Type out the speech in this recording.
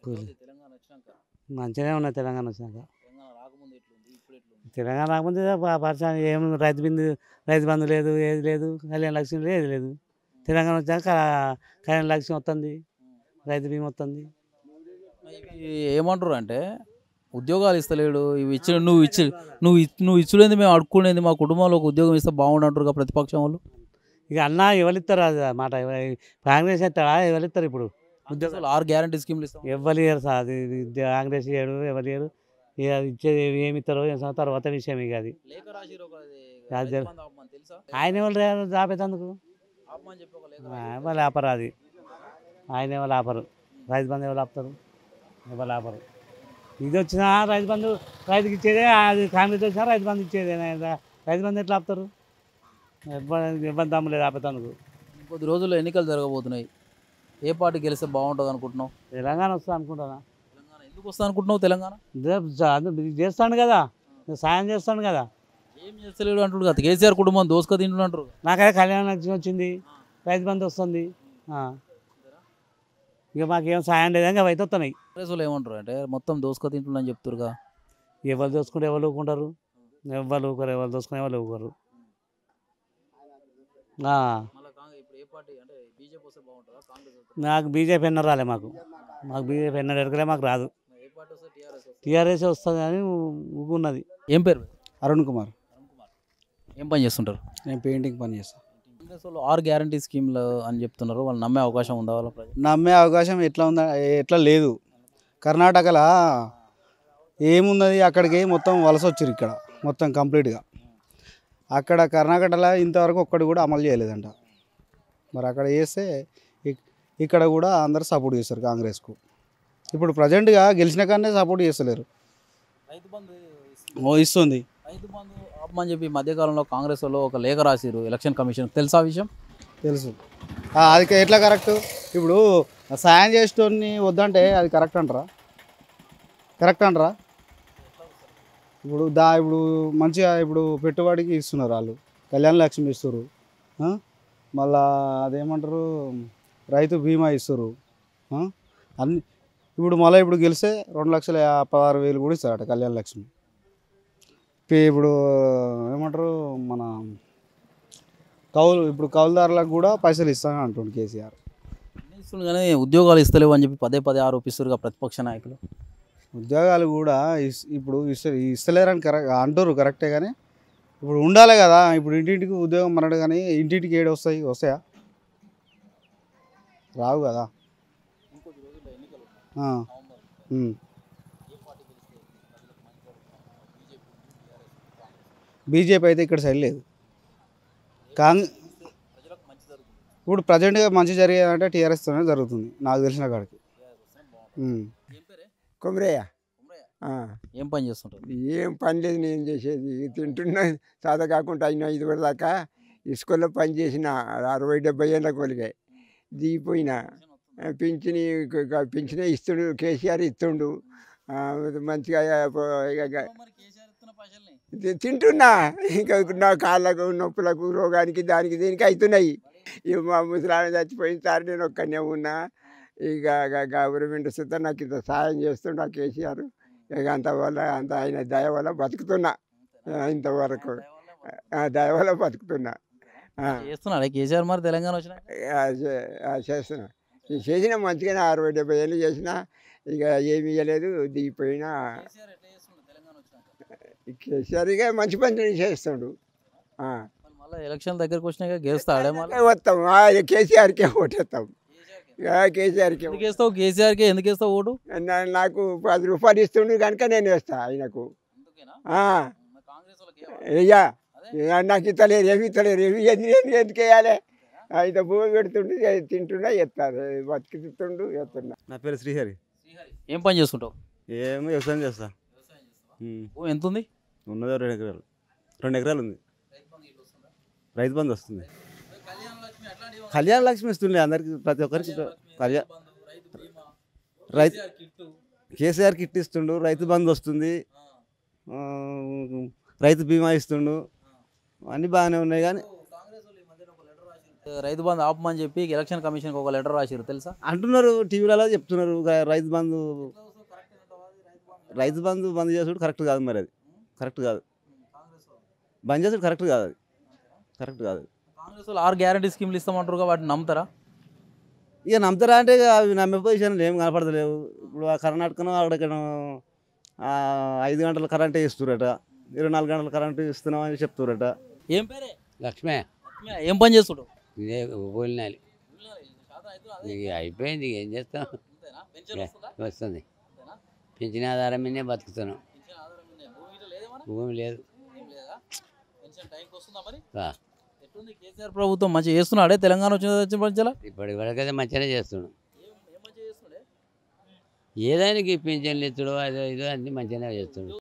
కూలి మంచిగానే ఉన్నాయి తెలంగాణ వచ్చినాక. తెలంగాణ రాకముందు పరిచయం ఏం రైతు బంధు లేదు, ఏది లేదు, కళ్యాణ లక్ష్మి లేదు, ఏది లేదు. తెలంగాణ వచ్చాక కళ్యాణ లక్ష్మి వస్తుంది, రైతు బీమా వస్తుంది. ఏమంటారు అంటే ఉద్యోగాలు ఇస్తలేడు, ఇవి ఇచ్చిన నువ్వు ఇచ్చుడేంది, మేము అడుక్కునేది, మా కుటుంబంలో ఒక ఉద్యోగం ఇస్తే బాగుండంటారు ప్రతిపక్షం వాళ్ళు. ఇక అన్న ఎవరిస్తారు అది మాట, కాంగ్రెస్ ఎత్తాడా ఎవరిస్తారు ఇప్పుడు ఉద్యోగాలు 6 గ్యారంటీ స్కీమ్లు ఇస్తాం. ఎవరు ఇయ్యరు సార్, అది కాంగ్రెస్ ఇయ్యడు, ఎవరు ఇయ్యరు. ఇక ఇచ్చేది ఏమి ఇస్తారో తర్వాత విషయం ఇక అది. ఆయన ఎవరు ఆపేతందుకు వాళ్ళు ఆపరు, అది ఆయన ఎవరు ఆపరు. రైతు బంధు ఎవరు ఆపుతారు, ఎవరు ఆపరు. ఇది వచ్చినా రైతు బంధు రైతుకి ఇచ్చేదే, అది కాంగ్రెస్ వచ్చినా రైతు బంధు ఇచ్చేదే. రైతు బంధు ఎట్లా ఆపుతారు, ఇబ్బంది దమ్ము లేదు ఆపేతందుకు. కొద్ది రోజుల్లో ఎన్నికలు జరగబోతున్నాయి, ఏ పార్టీ గెలిస్తే బాగుంటుంది అనుకుంటున్నావు? తెలంగాణ వస్తా అనుకుంటున్నా. తెలంగాణ ఎందుకు వస్తా అనుకుంటున్నావు? తెలంగాణ చేస్తాను కదా, సాయం చేస్తాను కదా. ఏం చేస్తలేడు అంటాడు కదా, కేసీఆర్ కుటుంబం దోసుక తింటున్నారు. నాకైతే కళ్యాణ లక్ష్మి వచ్చింది, రైతు బంధు వస్తుంది. ఇక మాకేం సాయం లేదు, ఇంకా అయితే వస్తున్నాయి. కాంగ్రెస్ వాళ్ళు ఏమంటారు అంటే మొత్తం దోసుక తింటున్నారని చెప్తారుగా. ఎవరు దోసుకుంటే ఎవరు ఊరుకుంటారు, ఎవరు ఊరుకోరు, ఎవరు దోసుకుని ఎవరు ఊరుకోరు. నాకు బీజేపీ ఎన్న రాలే, మాకు బీజేపీ ఎన్న ఎడకలే, మాకు రాదు. టీఆర్ఎస్ వస్తుంది అని ఊకున్నది. ఏం పేరు? అరుణ్ కుమార్. ఏం పని చేస్తుంటారు? నేను పెయింటింగ్ పని చేస్తాను. కాంగ్రెస్ వాళ్ళు 6 గ్యారంటీ స్కీమ్లు అని చెప్తున్నారు, వాళ్ళు నమ్మే అవకాశం ఉందా? వాళ్ళ ప్రజలు నమ్మే అవకాశం ఎట్లా ఉందా, ఎట్లా లేదు. కర్ణాటకలో ఏమున్నది, అక్కడికి మొత్తం వలస వచ్చారు, ఇక్కడ మొత్తం కంప్లీట్గా. అక్కడ కర్ణాటకలో ఇంతవరకు ఒక్కడు కూడా అమలు చేయలేదంట. మరి అక్కడ చేస్తే ఇక్కడ కూడా అందరు సపోర్ట్ చేస్తారు కాంగ్రెస్కు. ఇప్పుడు ప్రజెంట్గా గెలిచిన కానీ సపోర్ట్ చేస్తలేరు. రైతు బంధు ఇస్తుంది. రైతు బంధు ఆపమని చెప్పి మధ్యకాలంలో కాంగ్రెస్ వాళ్ళు ఒక లేఖ రాసిరు ఎలక్షన్ కమిషన్, తెలుసా విషయం? తెలుసు. అది ఎట్లా కరెక్ట్? ఇప్పుడు సాయం చేసేటోని వద్దంటే అది కరెక్ట్ అంటారా? ఇప్పుడు ఇప్పుడు మంచిగా ఇప్పుడు పెట్టుబడికి ఇస్తున్నారు వాళ్ళు, కళ్యాణ లక్ష్మి ఇస్తారు, మళ్ళా అదేమంటారు రైతు బీమా ఇస్తారు అన్ని. ఇప్పుడు గెలిస్తే 2,16,000 కూడా ఇస్తారట కళ్యాణ లక్ష్మి. ఇప్పుడు ఏమంటారు మన కౌలుదారులకు కూడా పైసలు ఇస్తానని అంటుండు కేసీఆర్. ఇస్తుంది కానీ ఉద్యోగాలు ఇస్తలేవు అని చెప్పి పదే ఆరోపిస్తారు ప్రతిపక్ష నాయకులు. ఉద్యోగాలు కూడా ఇప్పుడు ఇస్తలేరని అంటారు కరెక్టే, కానీ ఇప్పుడు ఉండాలి కదా. ఇప్పుడు ఇంటింటికి ఉద్యోగం మనడు, కానీ ఇంటింటికి ఏడు వస్తాయా? రావు కదా. బీజేపీ అయితే ఇక్కడ సైడ్ లేదు. ఇప్పుడు ప్రజెంట్గా మంచి జరిగేదంటే టీఆర్ఎస్తోనే జరుగుతుంది నాకు తెలిసిన కాడికి. కొమరయ్య. ఏం పని చేస్తుంటారు? ఏం పని లేదు, నేను చేసేది తింటున్నా. సాధ కాకుండా అయినా ఇది దాకా స్కూల్లో పని చేసిన 60-70 ఏళ్ళ కొలిగా దిగిపోయినా. పింఛనే ఇస్తుండు కేసీఆర్, ఇస్తుండు మంచిగా. తింటున్నా, ఇంకా నా కాళ్ళకు నొప్పులకు రోగానికి దానికి దీనికి అవుతున్నాయి. ఇక మా ముసలాన్ని చచ్చిపోయిన సార్ నేను ఒక్కనే ఉన్నా. ఇక గవర్నమెంట్ సుతా నాకు ఇంత సాయం చేస్తుండు కేసీఆర్. ఇక అంత ఆయన దయ వల్ల బతుకుతున్నా, ఇంతవరకు దయ వల్ల బతుకుతున్నా. చేస్తున్నాడు కేసీఆర్ మరి తెలంగాణ వచ్చిన చేస్తున్నా. చేసిన మంచిగానే 60-70 ఏళ్ళు చేసిన, ఇక ఏమి ఇవ్వలేదు, దిగిపోయినా. కేసీఆర్ ఇక మంచి పని చేస్తాడు. మళ్ళీ ఎలక్షన్ దగ్గరకు వచ్చినాక గెలుస్తాడే, వస్తాం కేసీఆర్కే ఓటేస్తాం. కేసీఆర్కే. ఎందుకు వేస్తావు కేసీఆర్కే? ఎందుకు వేస్తావు ఓటు? నాకు 10 రూపాయలు ఇస్తుండు కనుక నేను వేస్తా ఆయనకు. అయ్యా నాకు ఇస్తలేరు, ఏమి ఇస్తలేరు, ఎందుకు వేయాలి? అయితే భూమి పెడుతుండు, తింటున్నా, ఎత్తారు, బతికిస్తుండు, ఎత్తున్నా. నా పేరు శ్రీహరి. ఏం పని చేసుకుంటావు? ఏమో వ్యవసాయం చేస్తా. ఎంత ఉంది? ఉన్నది 2 ఎకరాలు ఉంది. రైతు బంధు వస్తుంది, కళ్యాణ లక్ష్మి ఇస్తుంది అందరికి, ప్రతి ఒక్కరికి. కేసీఆర్ కిట్ ఇస్తుండు, రైతు బంధు వస్తుంది, రైతు బీమా ఇస్తుండు, అన్నీ బాగానే ఉన్నాయి. కానీ రైతు బంధు ఆపమని చెప్పి ఎలక్షన్ కమిషన్కి ఒక లెటర్ రాసిరు తెలుసా? అంటున్నారు టీవీలలో చెప్తున్నారు రైతు బంధు బంద్ చేసుడు కరెక్ట్ కాదు, మరి అది కరెక్ట్ కాదు, బంద్ చేసుడు కరెక్ట్ కాదు, అది కరెక్ట్ కాదు. కాంగ్రెస్ వాళ్ళు 6 గ్యారంటీ స్కీమ్లు ఇస్తామంటారు, వాటిని నమ్ముతారా? ఇక నమ్ముతారా అంటే ఇక అవి నమ్మే పొజిషన్లు ఏం కనపడతలేవు. ఇప్పుడు ఆ కర్ణాటకను అక్కడికను 5 గంటల కరెంటే ఇస్తురట, 24 గంటల కరెంటు ఇస్తున్నామని చెప్తురట. ఏం పేరే? లక్ష్మే ఏం పని చేస్తుడు? ఇదే పోలినాలి అయిపోయింది, ఏం చేస్తాం, వస్తుంది. పెంచిన ఆధారం మీదే బతుకుతున్నాం, భూమి లేదు. కేసీఆర్ ప్రభుత్వం మంచిగా చేస్తున్నాడే తెలంగాణ వచ్చిన ఇప్పటి వరకైతే మంచిగానే చేస్తున్నాం. ఏదైనా పింఛన్లు ఇచ్చుడు అదో ఇదో అన్ని మంచిగానే చేస్తున్నాం.